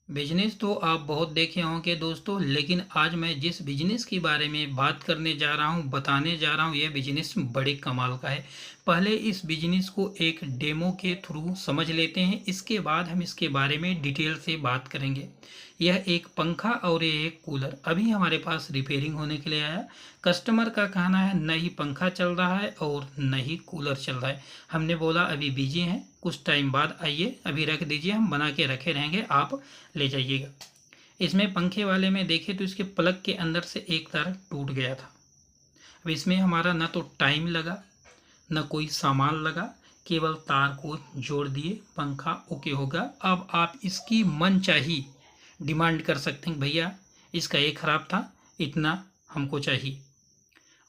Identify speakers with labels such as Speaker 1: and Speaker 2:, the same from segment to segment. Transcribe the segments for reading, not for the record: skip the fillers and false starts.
Speaker 1: Business तो आप बहुत देखे होंगे दोस्तों, लेकिन आज मैं जिस बिजनेस के बारे में बात करने जा रहा हूँ, बताने जा रहा हूँ, यह बिजनेस बड़े कमाल का है। पहले इस बिजनेस को एक डेमो के थ्रू समझ लेते हैं, इसके बाद हम इसके बारे में डिटेल से बात करेंगे। यह एक पंखा और ये एक कूलर अभी हमारे पास रिपेयरिंग होने के लिए आया। कस्टमर का कहना है न ही पंखा चल रहा है और न ही कूलर चल रहा है। हमने बोला अभी बिजी हैं, कुछ टाइम बाद आइए, अभी रख दीजिए, हम बना के रखे रहेंगे, आप ले जाइएगा। इसमें पंखे वाले में देखें तो इसके प्लग के अंदर से एक तार टूट गया था। अब इसमें हमारा ना तो टाइम लगा, न कोई सामान लगा, केवल तार को जोड़ दिए, पंखा ओके होगा। अब आप इसकी मनचाही डिमांड कर सकते हैं, भैया इसका ये ख़राब था, इतना हमको चाहिए।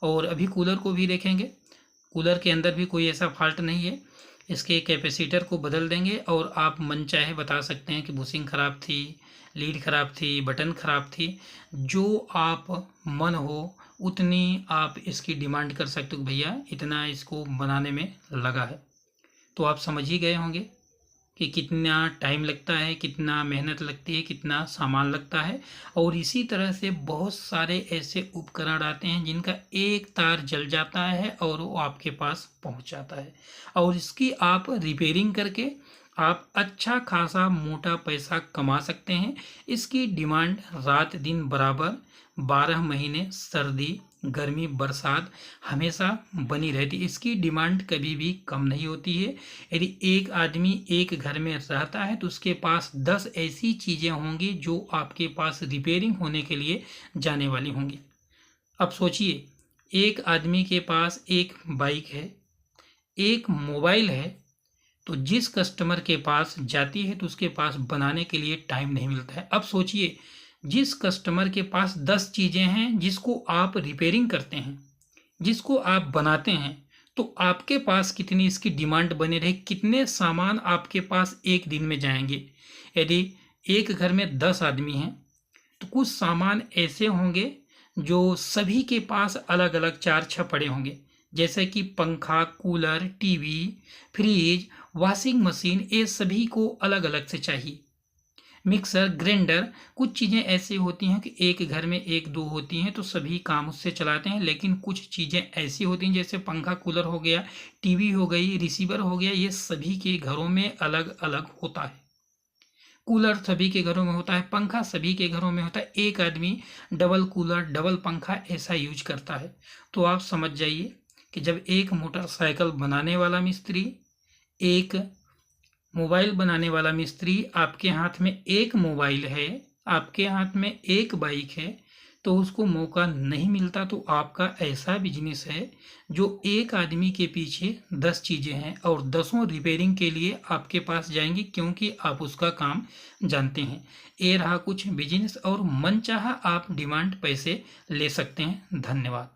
Speaker 1: और अभी कूलर को भी देखेंगे, कूलर के अंदर भी कोई ऐसा फॉल्ट नहीं है। इसके कैपेसिटर को बदल देंगे और आप मन चाहे बता सकते हैं कि बुशिंग ख़राब थी, लीड ख़राब थी, बटन ख़राब थी, जो आप मन हो उतनी आप इसकी डिमांड कर सकते हो, भैया इतना इसको बनाने में लगा है। तो आप समझ ही गए होंगे कि कितना टाइम लगता है, कितना मेहनत लगती है, कितना सामान लगता है। और इसी तरह से बहुत सारे ऐसे उपकरण आते हैं जिनका एक तार जल जाता है और वो आपके पास पहुंच जाता है, और इसकी आप रिपेयरिंग करके आप अच्छा खासा मोटा पैसा कमा सकते हैं। इसकी डिमांड रात दिन बराबर 12 महीने सर्दी गर्मी बरसात हमेशा बनी रहती है। इसकी डिमांड कभी भी कम नहीं होती है। यदि एक आदमी एक घर में रहता है तो उसके पास 10 ऐसी चीज़ें होंगी जो आपके पास रिपेयरिंग होने के लिए जाने वाली होंगी। अब सोचिए, एक आदमी के पास एक बाइक है, एक मोबाइल है, तो जिस कस्टमर के पास जाती है तो उसके पास बनाने के लिए टाइम नहीं मिलता है। अब सोचिए, जिस कस्टमर के पास 10 चीज़ें हैं जिसको आप रिपेयरिंग करते हैं, जिसको आप बनाते हैं, तो आपके पास कितनी इसकी डिमांड बने रहे, कितने सामान आपके पास एक दिन में जाएंगे। यदि एक घर में 10 आदमी हैं तो कुछ सामान ऐसे होंगे जो सभी के पास अलग अलग 4-6 पड़े होंगे, जैसे कि पंखा, cooler, TV, fridge, washing machine, ये सभी को अलग अलग से चाहिए। मिक्सर, ग्राइंडर, कुछ चीज़ें ऐसी होती हैं कि एक घर में एक दो होती हैं तो सभी काम उससे चलाते हैं, लेकिन कुछ चीज़ें ऐसी होती हैं जैसे पंखा, कूलर हो गया, टीवी हो गई, रिसीवर हो गया, ये सभी के घरों में अलग अलग होता है। कूलर सभी के घरों में होता है, पंखा सभी के घरों में होता है। एक आदमी डबल कूलर, डबल पंखा ऐसा यूज करता है। तो आप समझ जाइए कि जब एक मोटरसाइकिल बनाने वाला मिस्त्री, एक मोबाइल बनाने वाला मिस्त्री, आपके हाथ में एक मोबाइल है, आपके हाथ में एक बाइक है, तो उसको मौका नहीं मिलता। तो आपका ऐसा बिजनेस है जो एक आदमी के पीछे 10 चीज़ें हैं और 10 रिपेयरिंग के लिए आपके पास जाएंगी, क्योंकि आप उसका काम जानते हैं। ये रहा कुछ बिजनेस, और मनचाहा आप डिमांड पैसे ले सकते हैं। धन्यवाद।